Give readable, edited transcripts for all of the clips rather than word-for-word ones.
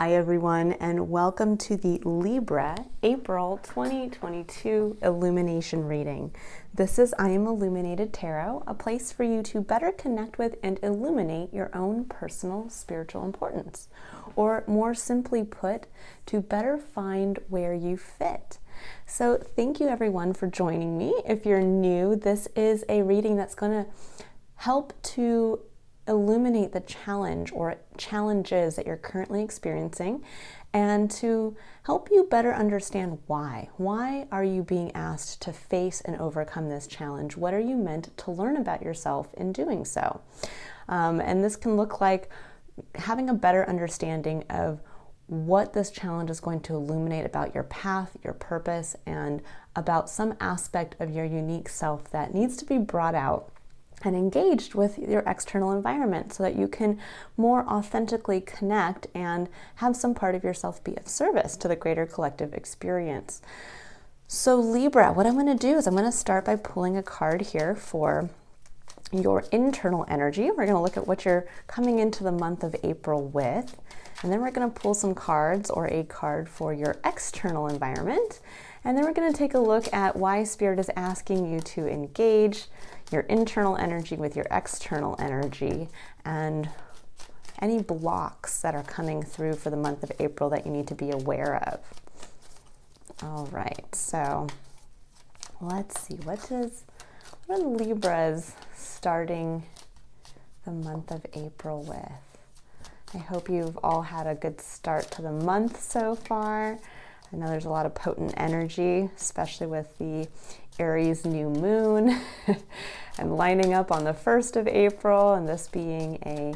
Hi everyone, and welcome to the Libra April 2022 Illumination reading. This is I Am Illuminated Tarot, a place for you to better connect with and illuminate your own personal spiritual importance. Or more simply put, to better find where you fit. So thank you everyone for joining me. If you're new, this is a reading that's going to help to illuminate the challenge or challenges that you're currently experiencing and to help you better understand why. Why are you being asked to face and overcome this challenge? What are you meant to learn about yourself in doing so? And this can look like having a better understanding of what this challenge is going to illuminate about your path, your purpose, and about some aspect of your unique self that needs to be brought out and engaged with your external environment so that you can more authentically connect and have some part of yourself be of service to the greater collective experience. So Libra, what I'm going to do is I'm going to start by pulling a card here for your internal energy. We're going to look at what you're coming into the month of April with, and then we're going to pull some cards or a card for your external environment. And then we're going to take a look at why Spirit is asking you to engage your internal energy with your external energy and any blocks that are coming through for the month of April that you need to be aware of. All right, so let's see, what are Libras starting the month of April with? I hope you've all had a good start to the month so far. I know there's a lot of potent energy, especially with the Aries new moon and lining up on the 1st of April, and this being a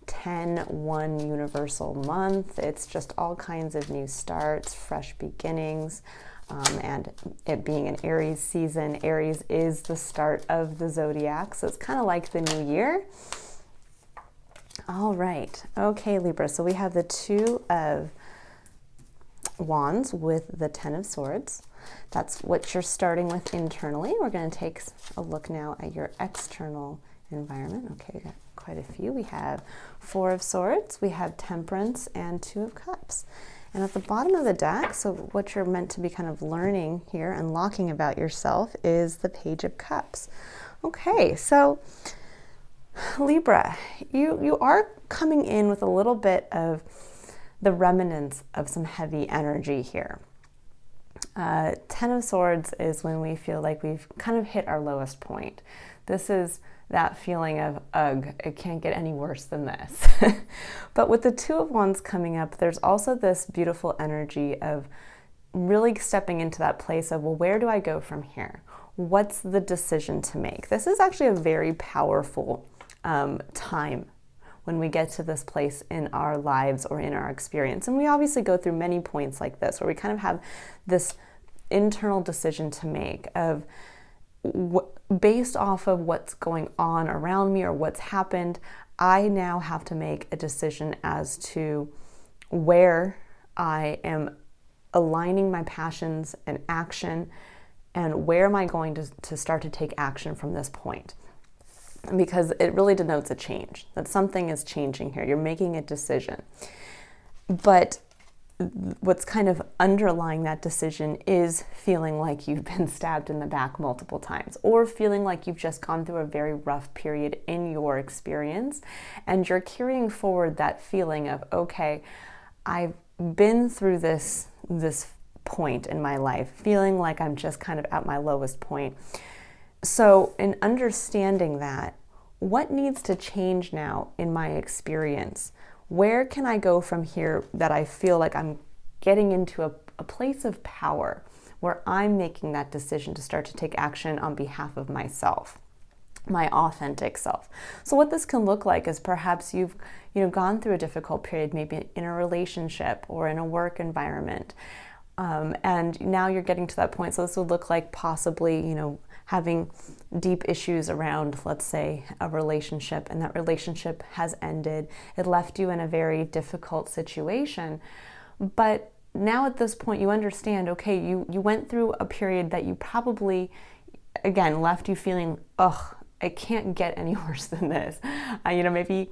10-1 universal month. It's just all kinds of new starts, fresh beginnings, and it being an Aries season. Aries is the start of the Zodiac, so it's kind of like the new year. All right, okay, Libra, so we have the Two of Wands with the Ten of Swords. That's what you're starting with internally. We're going to take a look now at your external environment. Okay, we got quite a few. We have Four of Swords, we have Temperance, and Two of Cups. And at the bottom of the deck, so what you're meant to be kind of learning here, unlocking about yourself, is the Page of Cups. Okay, so Libra, you are coming in with a little bit of the remnants of some heavy energy here. Ten of Swords is when we feel like we've kind of hit our lowest point. This is that feeling of, ugh, it can't get any worse than this. But with the Two of Wands coming up, there's also this beautiful energy of really stepping into that place of, well, where do I go from here? What's the decision to make? This is actually a very powerful time when we get to this place in our lives or in our experience. And we obviously go through many points like this where we kind of have this internal decision to make of based off of what's going on around me or what's happened, I now have to make a decision as to where I am aligning my passions and action and where am I going to start to take action from this point. Because it really denotes a change, that something is changing here. You're making a decision. But what's kind of underlying that decision is feeling like you've been stabbed in the back multiple times, or feeling like you've just gone through a very rough period in your experience, and you're carrying forward that feeling of, okay, I've been through this point in my life, feeling like I'm just kind of at my lowest point. So in understanding that, what needs to change now in my experience? Where can I go from here that I feel like I'm getting into a place of power where I'm making that decision to start to take action on behalf of myself, my authentic self? So what this can look like is perhaps you've gone through a difficult period, maybe in a relationship or in a work environment, and now you're getting to that point. So this would look like possibly, having deep issues around, let's say, a relationship, and that relationship has ended. It left you in a very difficult situation. But now at this point, you understand, okay, you went through a period that you probably, again, left you feeling, ugh, it can't get any worse than this. Maybe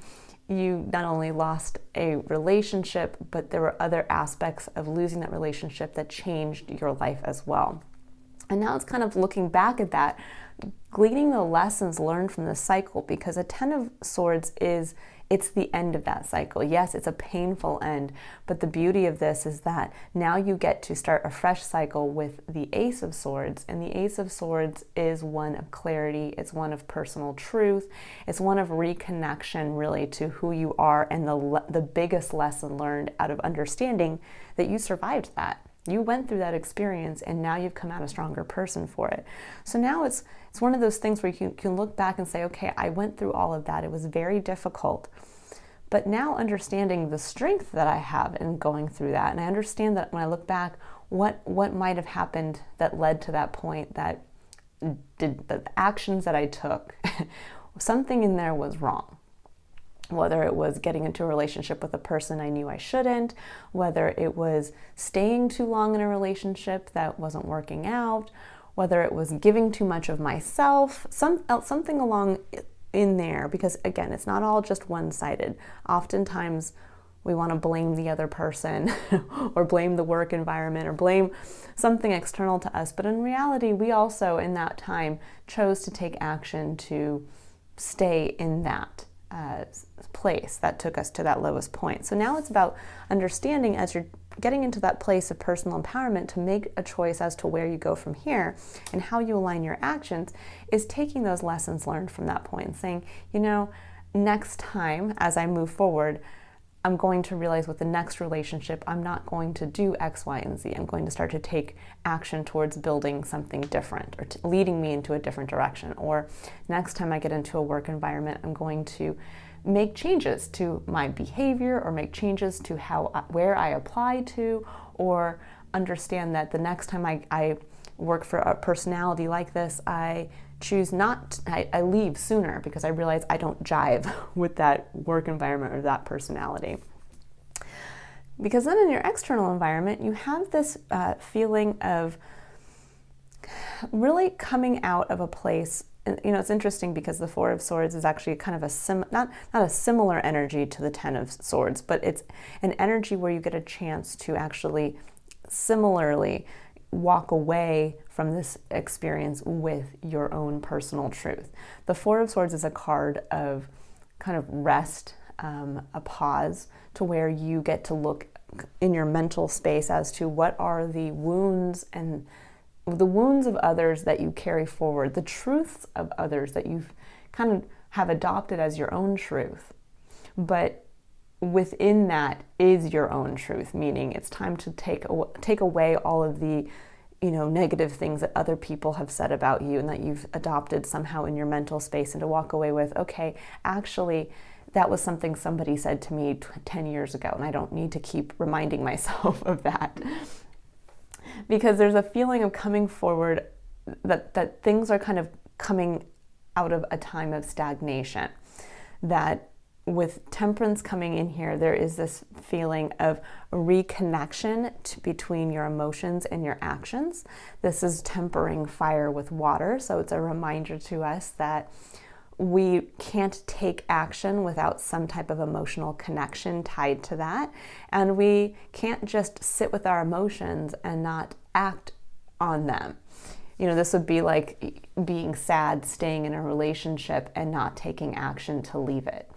you not only lost a relationship, but there were other aspects of losing that relationship that changed your life as well. And now it's kind of looking back at that, gleaning the lessons learned from this cycle, because a 10 of Swords it's the end of that cycle. Yes, it's a painful end, but the beauty of this is that now you get to start a fresh cycle with the Ace of Swords, and the Ace of Swords is one of clarity, it's one of personal truth, it's one of reconnection really to who you are, and the biggest lesson learned out of understanding that you survived that. You went through that experience and now you've come out a stronger person for it. So now it's one of those things where you can look back and say, okay, I went through all of that. It was very difficult. But now understanding the strength that I have in going through that, and I understand that when I look back, what might have happened that led to that point, that did the actions that I took, something in there was wrong. Whether it was getting into a relationship with a person I knew I shouldn't, whether it was staying too long in a relationship that wasn't working out, whether it was giving too much of myself, something along in there, because again, it's not all just one-sided. Oftentimes we want to blame the other person or blame the work environment or blame something external to us, but in reality, we also in that time chose to take action to stay in that place that took us to that lowest point. So now it's about understanding, as you're getting into that place of personal empowerment, to make a choice as to where you go from here and how you align your actions, is taking those lessons learned from that point and saying, you know, next time as I move forward, I'm going to realize with the next relationship, I'm not going to do X, Y, and Z. I'm going to start to take action towards building something different or leading me into a different direction. Or next time I get into a work environment, I'm going to make changes to my behavior or make changes to where I apply to, or understand that the next time I work for a personality like this, I leave sooner because I realize I don't jive with that work environment or that personality. Because then in your external environment, you have this feeling of really coming out of a place. And, you know, it's interesting because the Four of Swords is actually kind of not a similar energy to the Ten of Swords, but it's an energy where you get a chance to actually similarly walk away from this experience with your own personal truth. The Four of Swords is a card of kind of rest, a pause, to where you get to look in your mental space as to what are the wounds of others that you carry forward, the truths of others that you've kind of have adopted as your own truth. But within that is your own truth, meaning it's time to take away all of the, you know, negative things that other people have said about you and that you've adopted somehow in your mental space, and to walk away with, okay, actually, that was something somebody said to me 10 years ago, and I don't need to keep reminding myself of that. Because there's a feeling of coming forward that things are kind of coming out of a time of stagnation. That with Temperance coming in here, there is this feeling of reconnection between your emotions and your actions. This is tempering fire with water, so it's a reminder to us that we can't take action without some type of emotional connection tied to that. And we can't just sit with our emotions and not act on them. You know, this would be like being sad, staying in a relationship and not taking action to leave it.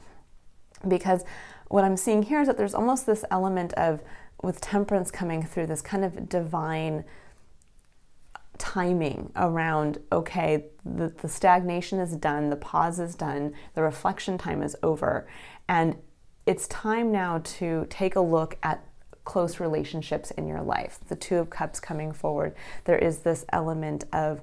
Because what I'm seeing here is that there's almost this element of, with Temperance coming through, this kind of divine timing around, okay, the stagnation is done, the pause is done, the reflection time is over, and it's time now to take a look at close relationships in your life. The Two of Cups coming forward, there is this element of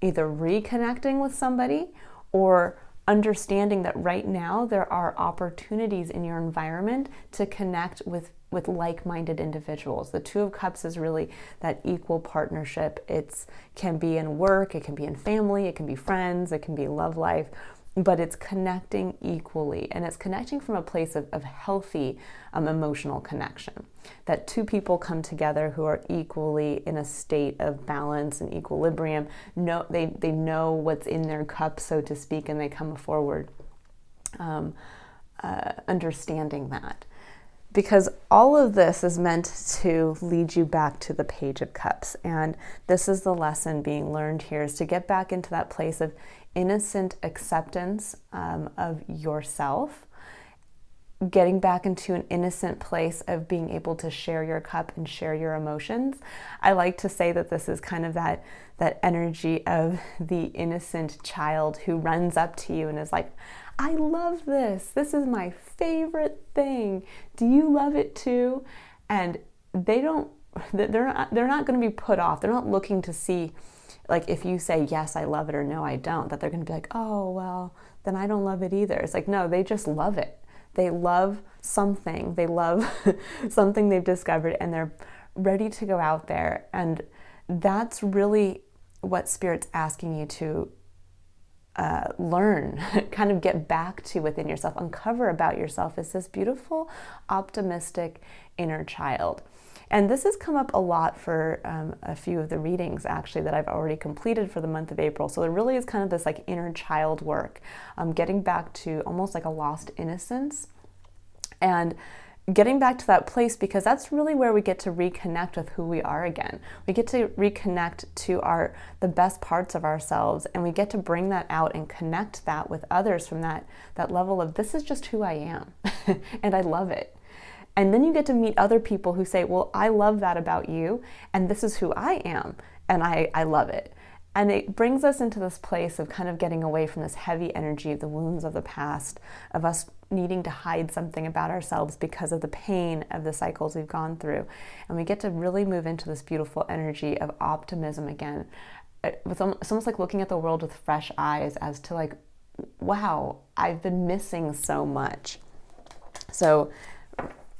either reconnecting with somebody or understanding that right now there are opportunities in your environment to connect with like-minded individuals. The Two of Cups is really that equal partnership. It can be in work, it can be in family, it can be friends, it can be love life, but it's connecting equally, and it's connecting from a place of healthy emotional connection. That two people come together who are equally in a state of balance and equilibrium. They know what's in their cup, so to speak, and they come forward. understanding that. Because all of this is meant to lead you back to the Page of Cups. And this is the lesson being learned here, is to get back into that place of innocent acceptance of yourself, getting back into an innocent place of being able to share your cup and share your emotions. I like to say that this is kind of that energy of the innocent child who runs up to you and is like, I love this. This is my favorite thing. Do you love it too? And they're not going to be put off. They're not looking to see, like, if you say, yes, I love it, or no, I don't, that they're going to be like, oh, well, then I don't love it either. It's like, no, they just love it. They love something. They love something they've discovered, and they're ready to go out there. And that's really what Spirit's asking you to learn, kind of get back to within yourself, uncover about yourself, is this beautiful, optimistic inner child. And this has come up a lot for a few of the readings, actually, that I've already completed for the month of April. So there really is kind of this like inner child work, getting back to almost like a lost innocence, and getting back to that place, because that's really where we get to reconnect with who we are again. We get to reconnect to the best parts of ourselves, and we get to bring that out and connect that with others from that level of, this is just who I am and I love it. And then you get to meet other people who say, well, I love that about you, and this is who I am, and I love it. And it brings us into this place of kind of getting away from this heavy energy of the wounds of the past, of us needing to hide something about ourselves because of the pain of the cycles we've gone through. And we get to really move into this beautiful energy of optimism again. It's almost like looking at the world with fresh eyes, as to like, wow, I've been missing so much. So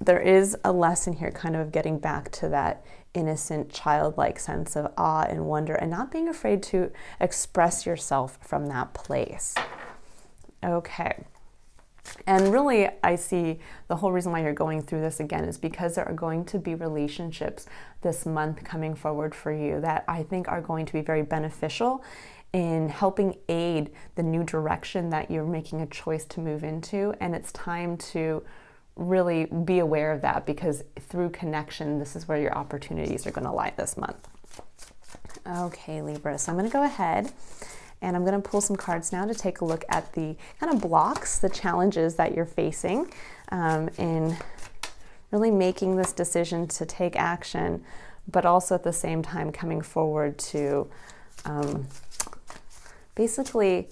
there is a lesson here kind of getting back to that innocent childlike sense of awe and wonder, and not being afraid to express yourself from that place. Okay. And really, I see the whole reason why you're going through this again is because there are going to be relationships this month coming forward for you that I think are going to be very beneficial in helping aid the new direction that you're making a choice to move into. And it's time to really be aware of that, because through connection, this is where your opportunities are going to lie this month. Okay, Libra, so I'm going to go ahead and I'm going to pull some cards now to take a look at the kind of blocks, the challenges that you're facing in really making this decision to take action, but also at the same time coming forward to basically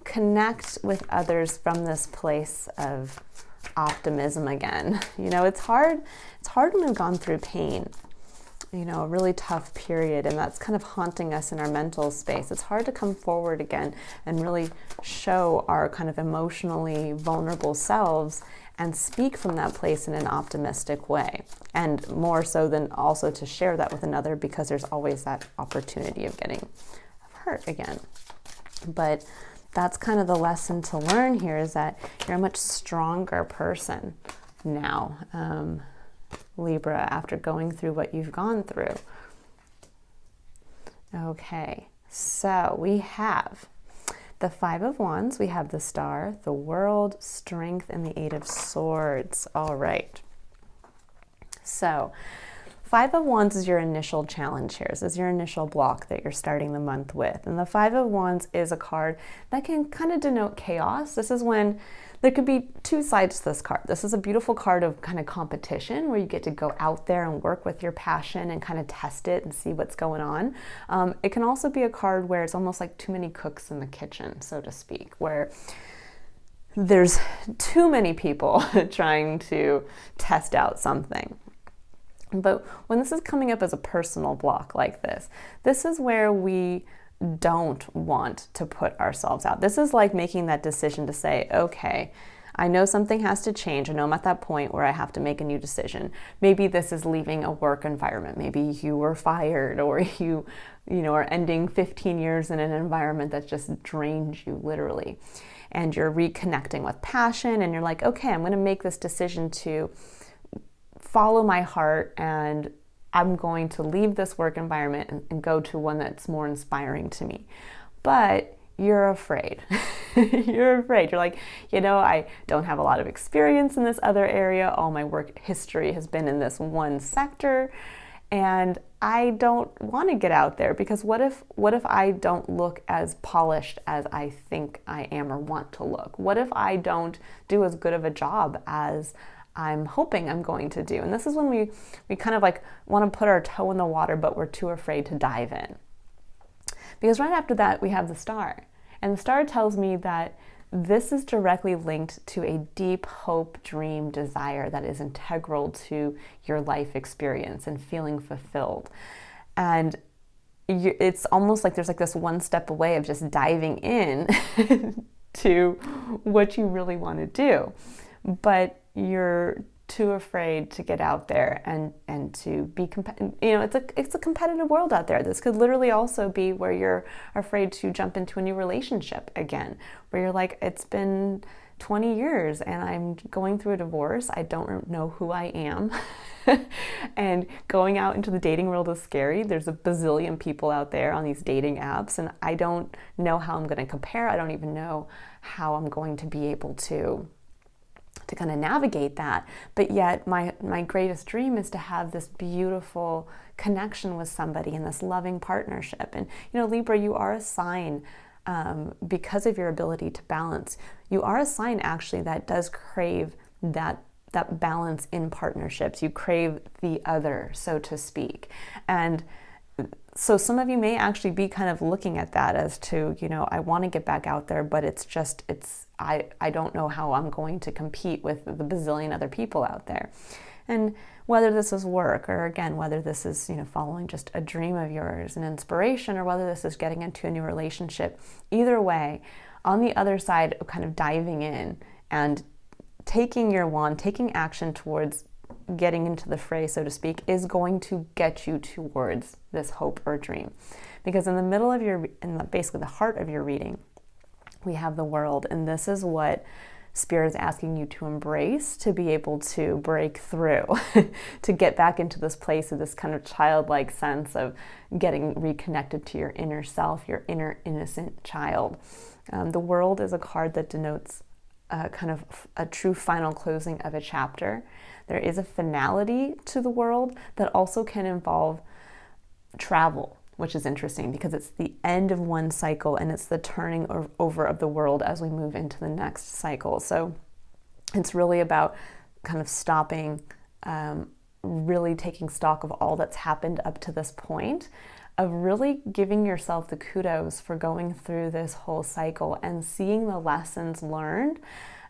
connect with others from this place of optimism again. You know, it's hard when we've gone through pain, you know, a really tough period, and that's kind of haunting us in our mental space. It's hard to come forward again and really show our kind of emotionally vulnerable selves and speak from that place in an optimistic way. And more so than also to share that with another, because there's always that opportunity of getting hurt again. But that's kind of the lesson to learn here, is that you're a much stronger person now, Libra, after going through what you've gone through. Okay, so we have the Five of Wands, we have the Star, the World, Strength, and the Eight of Swords. All right. So Five of Wands is your initial challenge here. This is your initial block that you're starting the month with. And the Five of Wands is a card that can kind of denote chaos. This is when there could be two sides to this card. This is a beautiful card of kind of competition, where you get to go out there and work with your passion and kind of test it and see what's going on. It can also be a card where it's almost like too many cooks in the kitchen, so to speak, where there's too many people trying to test out something. But when this is coming up as a personal block like this, this is where we don't want to put ourselves out. This is like making that decision to say, okay, I know something has to change. I know I'm at that point where I have to make a new decision. Maybe this is leaving a work environment. Maybe you were fired, or you are ending 15 years in an environment that just drains you literally. And you're reconnecting with passion, and you're like, okay, I'm going to make this decision to follow my heart, and I'm going to leave this work environment and go to one that's more inspiring to me. But you're afraid. You're afraid. You're like, I don't have a lot of experience in this other area. All my work history has been in this one sector. And I don't want to get out there because what if I don't look as polished as I think I am or want to look? What if I don't do as good of a job as I'm hoping I'm going to do? And this is when we kind of like want to put our toe in the water, but we're too afraid to dive in. Because right after that, we have the star. And the star tells me that this is directly linked to a deep hope, dream, desire that is integral to your life experience and feeling fulfilled. And it's almost like there's like this one step away of just diving in to what you really want to do. But you're too afraid to get out there and to be it's a competitive world out there. This could literally also be where you're afraid to jump into a new relationship again, where you're like, it's been 20 years and I'm going through a divorce. I don't know who I am. And going out into the dating world is scary. There's a bazillion people out there on these dating apps, and I don't know how I'm going to compare. I don't even know how I'm going to be able to kind of navigate that. But yet my greatest dream is to have this beautiful connection with somebody in this loving partnership. And Libra, you are a sign, because of your ability to balance, you are a sign actually that does crave that balance in partnerships. You crave the other, so to speak. And so some of you may actually be kind of looking at that as to, I want to get back out there, but I don't know how I'm going to compete with the bazillion other people out there. And whether this is work, or again, whether this is, following just a dream of yours, an inspiration, or whether this is getting into a new relationship, either way, on the other side of kind of diving in and taking your wand, taking action towards getting into the fray, so to speak, is going to get you towards this hope or dream. Because in the middle of basically the heart of your reading, we have the world, and this is what Spirit is asking you to embrace, to be able to break through, to get back into this place of this kind of childlike sense of getting reconnected to your inner self, your inner innocent child. The world is a card that denotes kind of a true final closing of a chapter. There is a finality to the world that also can involve travel, which is interesting because it's the end of one cycle and it's the turning over of the world as we move into the next cycle. So it's really about kind of stopping, really taking stock of all that's happened up to this point, of really giving yourself the kudos for going through this whole cycle and seeing the lessons learned.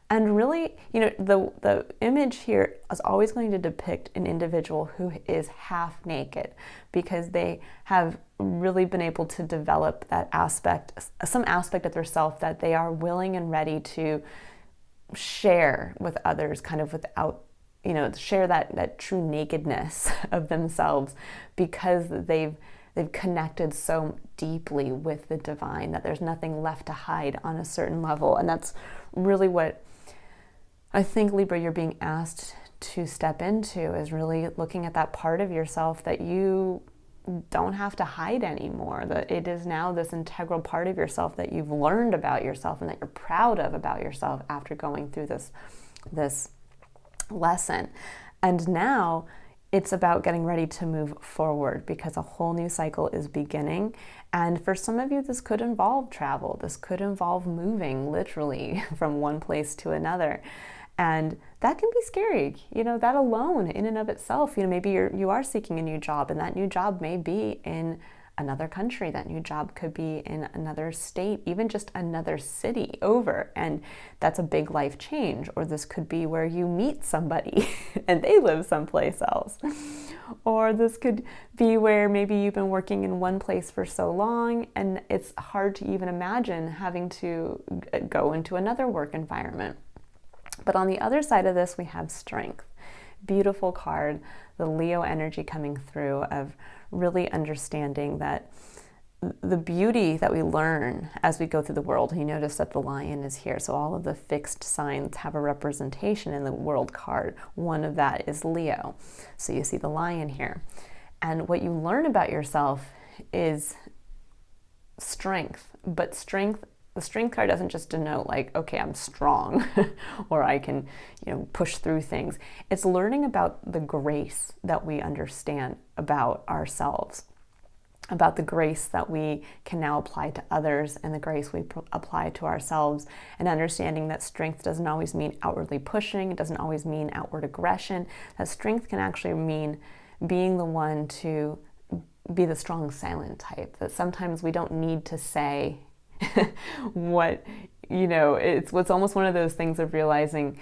And really, the image here is always going to depict an individual who is half naked because they have really been able to develop that aspect, some aspect of their self that they are willing and ready to share with others, kind of without, share that true nakedness of themselves, because they've connected so deeply with the divine that there's nothing left to hide on a certain level. And that's really what I think, Libra, you're being asked to step into, is really looking at that part of yourself that you don't have to hide anymore, that it is now this integral part of yourself that you've learned about yourself and that you're proud of about yourself after going through this lesson. And now it's about getting ready to move forward because a whole new cycle is beginning. And for some of you, this could involve travel. This could involve moving literally from one place to another. And that can be scary, that alone in and of itself. Maybe you are seeking a new job, and that new job may be in another country. That new job could be in another state, even just another city over. And that's a big life change. Or this could be where you meet somebody and they live someplace else. Or this could be where maybe you've been working in one place for so long and it's hard to even imagine having to go into another work environment. But on the other side of this, we have strength. Beautiful card, the Leo energy coming through, of really understanding that the beauty that we learn as we go through the world. You notice that the lion is here. So all of the fixed signs have a representation in the world card. One of that is Leo. So you see the lion here. And what you learn about yourself is strength, but strength The strength card doesn't just denote like, okay, I'm strong or I can, push through things. It's learning about the grace that we understand about ourselves, about the grace that we can now apply to others and the grace we apply to ourselves, and understanding that strength doesn't always mean outwardly pushing. It doesn't always mean outward aggression. That strength can actually mean being the one to be the strong silent type, that sometimes we don't need to say what, it's almost one of those things of realizing,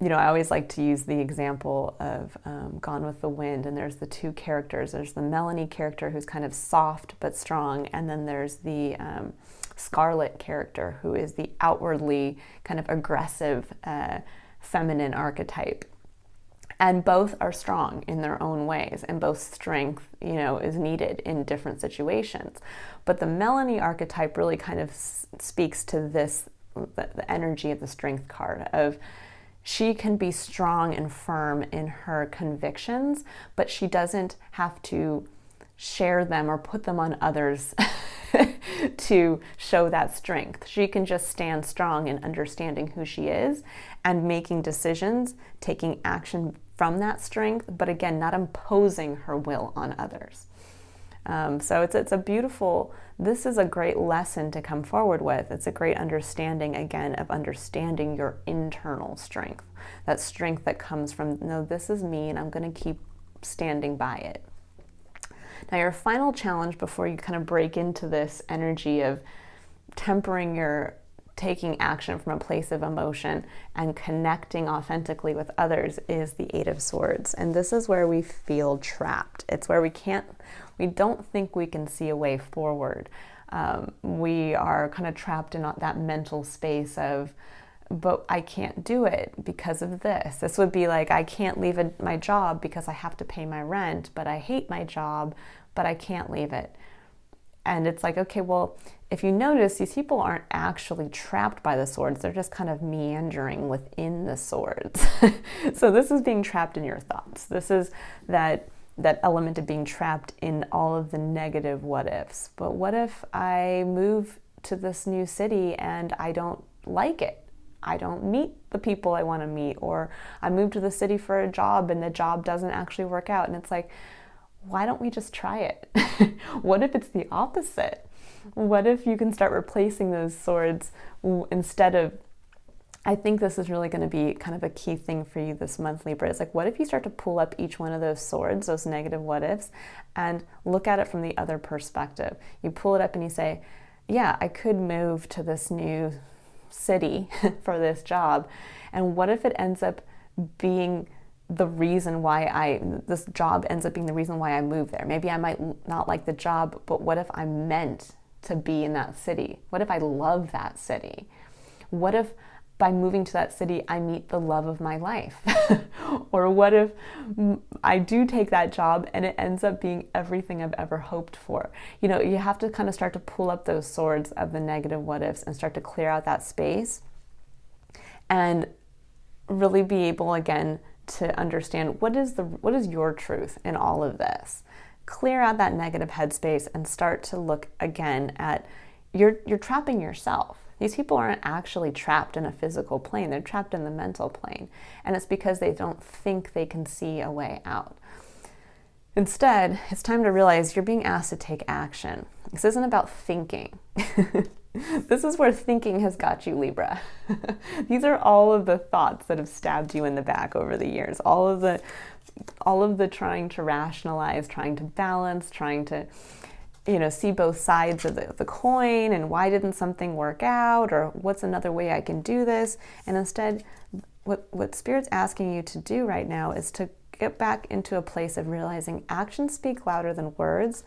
I always like to use the example of Gone with the Wind, and there's the two characters. There's the Melanie character who's kind of soft but strong, and then there's the Scarlet character who is the outwardly kind of aggressive feminine archetype. And both are strong in their own ways, and both strength, is needed in different situations. But the Melanie archetype really kind of speaks to this, the energy of the strength card of, she can be strong and firm in her convictions, but she doesn't have to share them or put them on others to show that strength. She can just stand strong in understanding who she is and making decisions, taking action from that strength, but again, not imposing her will on others. So it's a beautiful, this is a great lesson to come forward with. It's a great understanding, again, of understanding your internal strength. That strength that comes from, no, this is me and I'm going to keep standing by it. Now, your final challenge before you kind of break into this energy of tempering your taking action from a place of emotion and connecting authentically with others is the Eight of Swords. And this is where we feel trapped. It's where we don't think we can see a way forward. We are kind of trapped in that mental space of, but I can't do it because of this. This would be like, I can't leave my job because I have to pay my rent, but I hate my job, but I can't leave it. And it's like, okay, well, if you notice, these people aren't actually trapped by the swords. They're just kind of meandering within the swords. So this is being trapped in your thoughts. This is that element of being trapped in all of the negative what ifs. But what if I move to this new city and I don't like it? I don't meet the people I want to meet, or I move to the city for a job and the job doesn't actually work out. And it's like, why don't we just try it? What if it's the opposite? What if you can start replacing those swords instead of, I think this is really going to be kind of a key thing for you this month, Libra. It's like, what if you start to pull up each one of those swords, those negative what ifs, and look at it from the other perspective? You pull it up and you say, yeah, I could move to this new city for this job. And what if it ends up being the reason why this job ends up being the reason why I move there? Maybe I might not like the job, but what if I'm meant to be in that city? What if I love that city? What if by moving to that city, I meet the love of my life? Or what if I do take that job and it ends up being everything I've ever hoped for? You have to kind of start to pull up those swords of the negative what ifs and start to clear out that space and really be able, again, to understand what is your truth in all of this. Clear out that negative headspace and start to look again at you're trapping yourself. These people aren't actually trapped in a physical plane. They're trapped in the mental plane. And it's because they don't think they can see a way out. Instead, it's time to realize you're being asked to take action. This isn't about thinking. This is where thinking has got you, Libra. These are all of the thoughts that have stabbed you in the back over the years. All of the trying to rationalize, trying to balance, trying to see both sides of the coin, and why didn't something work out, or what's another way I can do this? And instead, what Spirit's asking you to do right now is to get back into a place of realizing actions speak louder than words,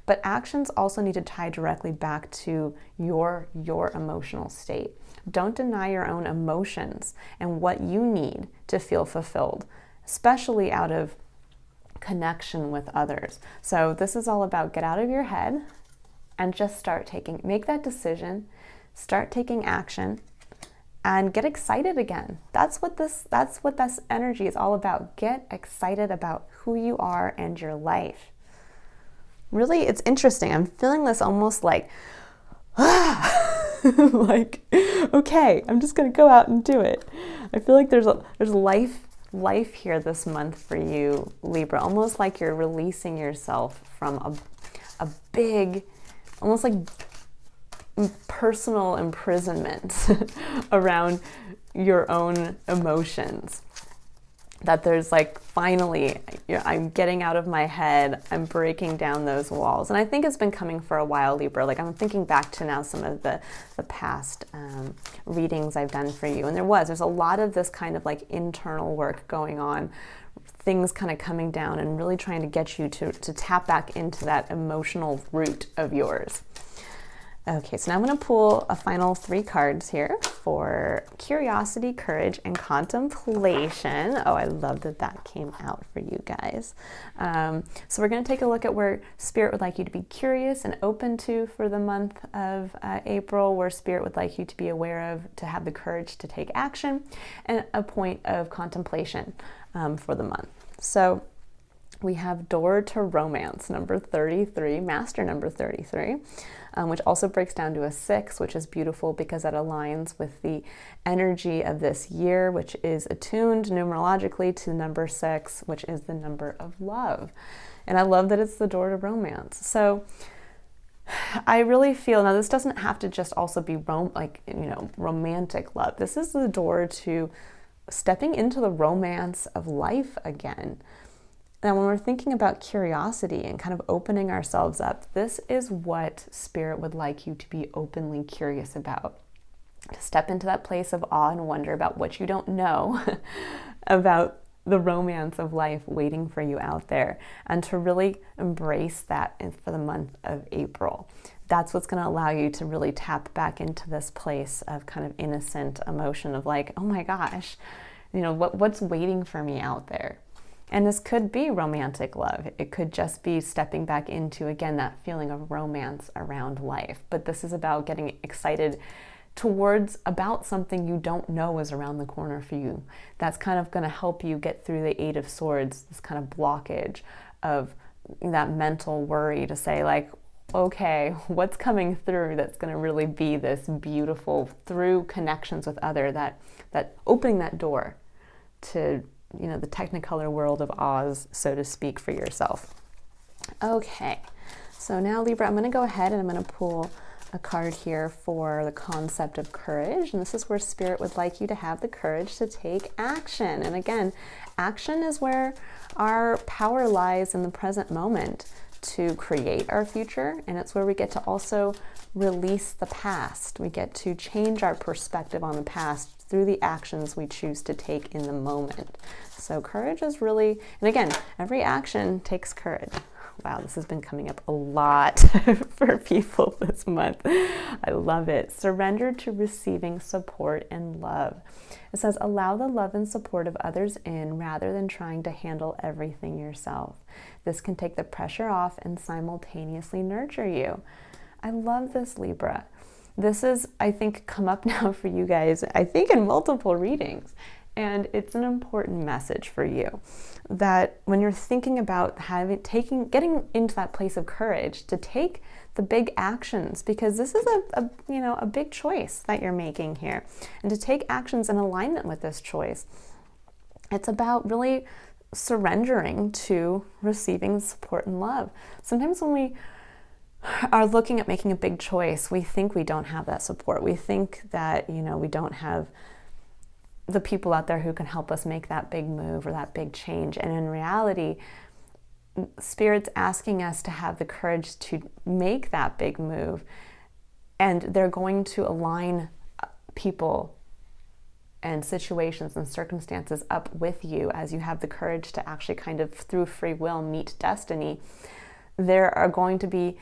but actions also need to tie directly back to your emotional state. Don't deny your own emotions and what you need to feel fulfilled, especially out of connection with others. So this is all about get out of your head and just make that decision, start taking action, and get excited again. That's what this energy is all about. Get excited about who you are and your life. Really, it's interesting. I'm feeling this almost like, Like, okay, I'm just going to go out and do it. I feel like there's life here this month for you, Libra, almost like you're releasing yourself from a big, almost like personal imprisonment around your own emotions. That there's like, finally, I'm getting out of my head, I'm breaking down those walls. And I think it's been coming for a while, Libra. Like, I'm thinking back to now some of the past readings I've done for you. And there's a lot of this kind of like internal work going on, things kind of coming down and really trying to get you to tap back into that emotional root of yours. Okay, so now I'm going to pull a final 3 cards here for curiosity, courage, and contemplation. Oh, I love that came out for you guys. So we're going to take a look at where Spirit would like you to be curious and open to for the month of April, where Spirit would like you to be aware of, to have the courage to take action, and a point of contemplation for the month. So we have Door to Romance, number 33, Master number 33, which also breaks down to a 6, which is beautiful because that aligns with the energy of this year, which is attuned numerologically to number 6, which is the number of love. And I love that it's the door to romance. So I really feel, now this doesn't have to just also be romantic love. This is the door to stepping into the romance of life again. Now, when we're thinking about curiosity and kind of opening ourselves up, this is what Spirit would like you to be openly curious about. To step into that place of awe and wonder about what you don't know about the romance of life waiting for you out there, and to really embrace that for the month of April. That's what's going to allow you to really tap back into this place of kind of innocent emotion of like, oh my gosh, what's waiting for me out there? And this could be romantic love. It could just be stepping back into, again, that feeling of romance around life. But this is about getting excited about something you don't know is around the corner for you. That's kind of going to help you get through the 8 of Swords, this kind of blockage of that mental worry to say like, okay, what's coming through that's going to really be this beautiful, through connections with other, that opening that door to the Technicolor world of Oz, so to speak, for yourself. Okay, so now Libra, I'm going to go ahead and I'm going to pull a card here for the concept of courage. And this is where Spirit would like you to have the courage to take action. And again, action is where our power lies in the present moment to create our future. And it's where we get to also release the past. We get to change our perspective on the past through the actions we choose to take in the moment. So courage is really, and again, every action takes courage. Wow, this has been coming up a lot for people this month. I love it. Surrender to receiving support and love. It says, allow the love and support of others in rather than trying to handle everything yourself. This can take the pressure off and simultaneously nurture you. I love this, Libra. This is, I think, come up now for you guys, I think in multiple readings. And it's an important message for you that when you're thinking about getting into that place of courage to take the big actions, because this is a big choice that you're making here, and to take actions in alignment with this choice. It's about really surrendering to receiving support and love. Sometimes when we are looking at making a big choice, we think we don't have that support. We think that, we don't have the people out there who can help us make that big move or that big change. And in reality, Spirit's asking us to have the courage to make that big move. And they're going to align people and situations and circumstances up with you as you have the courage to actually kind of, through free will, meet destiny. There are going to be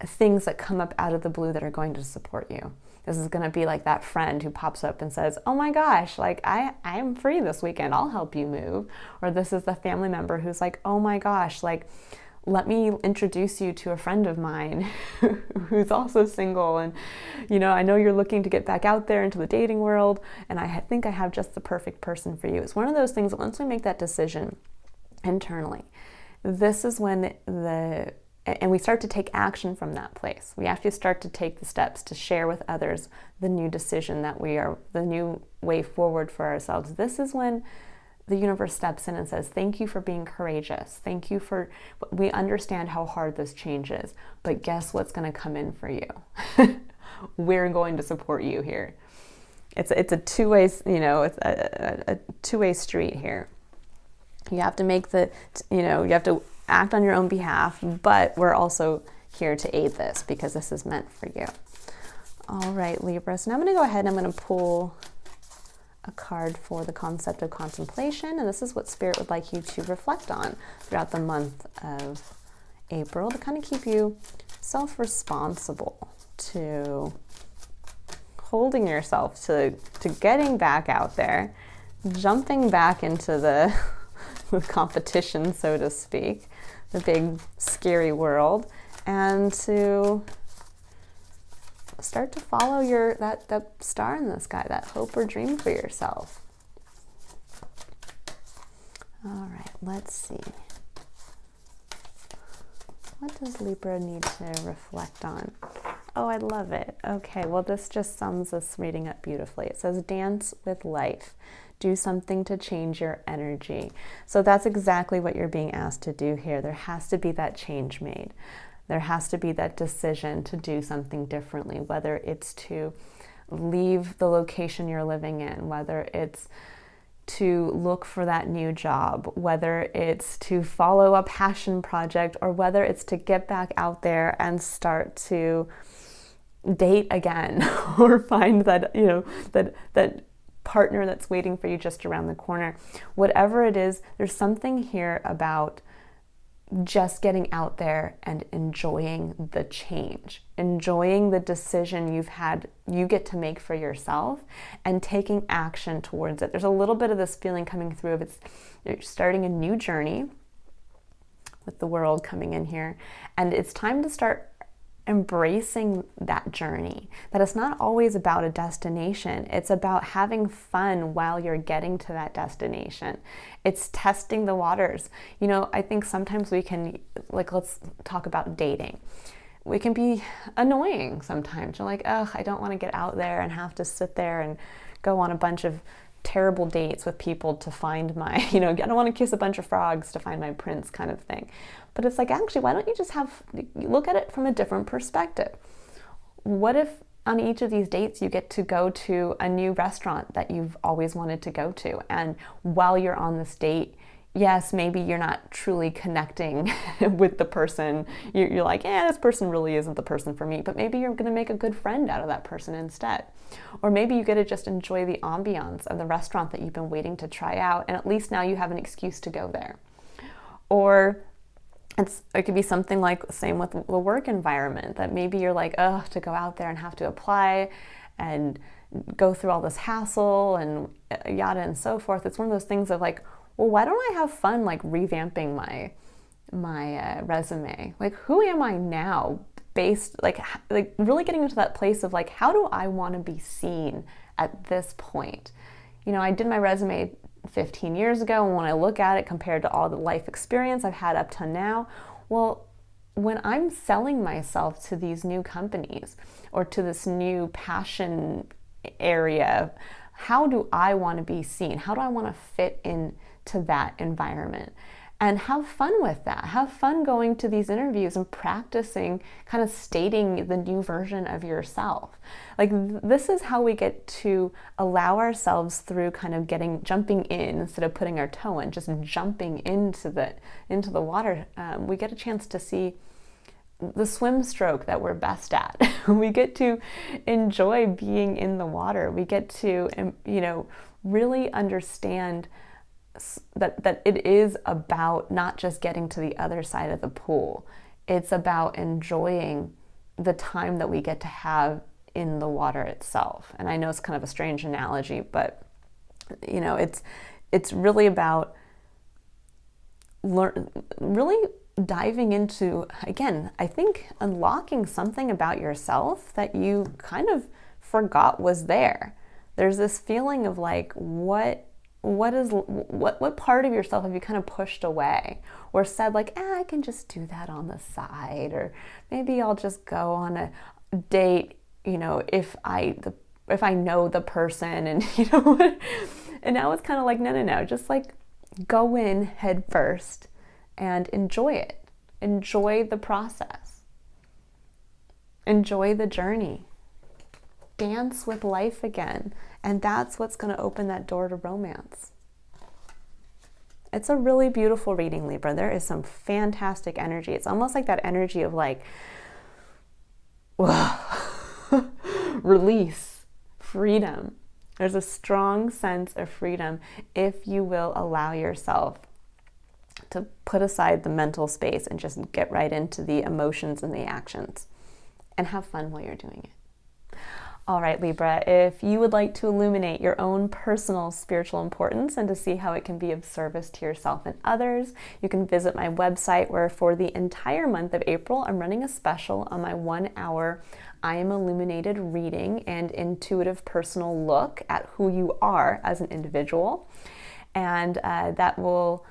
things that come up out of the blue that are going to support you. This is going to be like that friend who pops up and says, oh my gosh, like I'm free this weekend, I'll help you move. Or this is the family member who's like, oh my gosh, like let me introduce you to a friend of mine who's also single. And, I know you're looking to get back out there into the dating world. And I think I have just the perfect person for you. It's one of those things that once we make that decision internally, this is when the and we start to take action from that place. We actually start to take the steps to share with others the new decision that the new way forward for ourselves. This is when the universe steps in and says, thank you for being courageous. Thank you for, we understand how hard this change is, but guess what's going to come in for you? We're going to support you here. It's a two-way, it's a two-way street here. You have to make you have to act on your own behalf, but we're also here to aid this because this is meant for you. All right, Libra. So now I'm going to go ahead and I'm going to pull a card for the concept of contemplation, and this is what Spirit would like you to reflect on throughout the month of April to kind of keep you self-responsible to holding yourself to getting back out there, jumping back into the competition, so to speak, the big scary world, and to start to follow that star in the sky, that hope or dream for yourself. All right, let's see. What does Libra need to reflect on? Oh, I love it. Okay, well, this just sums this reading up beautifully. It says, dance with life. Do something to change your energy. So that's exactly what you're being asked to do here. There has to be that change made. There has to be that decision to do something differently, whether it's to leave the location you're living in, whether it's to look for that new job, whether it's to follow a passion project, or whether it's to get back out there and start to date again or find that, that partner that's waiting for you just around the corner. Whatever it is, there's something here about just getting out there and enjoying the change, enjoying the decision you get to make for yourself, and taking action towards it. There's a little bit of this feeling coming through of you're starting a new journey with the world coming in here, and it's time to start embracing that journey, that it's not always about a destination. It's about having fun while you're getting to that destination. It's testing the waters. I think sometimes we can, let's talk about dating. We can be annoying sometimes. You're like, oh, I don't want to get out there and have to sit there and go on a bunch of terrible dates with people to find my, I don't want to kiss a bunch of frogs to find my prince kind of thing. But it's like, actually, why don't you just look at it from a different perspective? What if on each of these dates you get to go to a new restaurant that you've always wanted to go to, and while you're on this date, yes, maybe you're not truly connecting with the person. You're like, this person really isn't the person for me, but maybe you're going to make a good friend out of that person instead. Or maybe you get to just enjoy the ambiance of the restaurant that you've been waiting to try out, and at least now you have an excuse to go there. Or it could be something like same with the work environment, that maybe you're like, to go out there and have to apply and go through all this hassle and yada and so forth. It's one of those things of like, well, why don't I have fun revamping my resume? Who am I now? Based really getting into that place of how do I want to be seen at this point? I did my resume 15 years ago, and when I look at it compared to all the life experience I've had up to now, well, when I'm selling myself to these new companies or to this new passion area, how do I want to be seen? How do I want to fit into that environment? And have fun with that. Have fun going to these interviews and practicing kind of stating the new version of yourself. This is how we get to allow ourselves through kind of jumping in instead of putting our toe in, just jumping into the water. We get a chance to see the swim stroke that we're best at. We get to enjoy being in the water. We get to, really understand that it is about not just getting to the other side of the pool. It's about enjoying the time that we get to have in the water itself. And I know it's kind of a strange analogy, but it's really about really diving into, again, I think unlocking something about yourself that you kind of forgot was there. There's this feeling of what what part of yourself have you kind of pushed away or said like, I can just do that on the side, or maybe I'll just go on a date, if I know the person, and and now it's kind of like, no, just like go in head first and enjoy it. Enjoy the process. Enjoy the journey. Dance with life again. And that's what's going to open that door to romance. It's a really beautiful reading, Libra. There is some fantastic energy. It's almost like that energy of like, release, freedom. There's a strong sense of freedom if you will allow yourself to put aside the mental space and just get right into the emotions and the actions and have fun while you're doing it. All right, Libra, if you would like to illuminate your own personal spiritual importance and to see how it can be of service to yourself and others, you can visit my website, where for the entire month of April, I'm running a special on my 1-hour I Am Illuminated reading and intuitive personal look at who you are as an individual. And that will...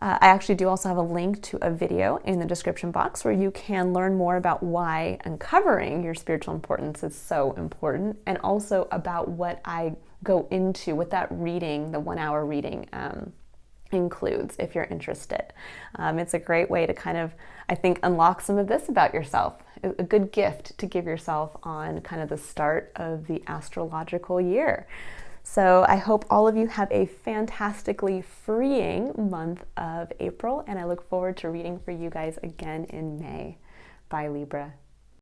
I actually do also have a link to a video in the description box where you can learn more about why uncovering your spiritual importance is so important, and also about what I go into, what that reading, the 1-hour reading, includes, if you're interested. It's a great way to kind of, I think, unlock some of this about yourself. A good gift to give yourself on kind of the start of the astrological year. So I hope all of you have a fantastically freeing month of April, and I look forward to reading for you guys again in May. Bye, Libra.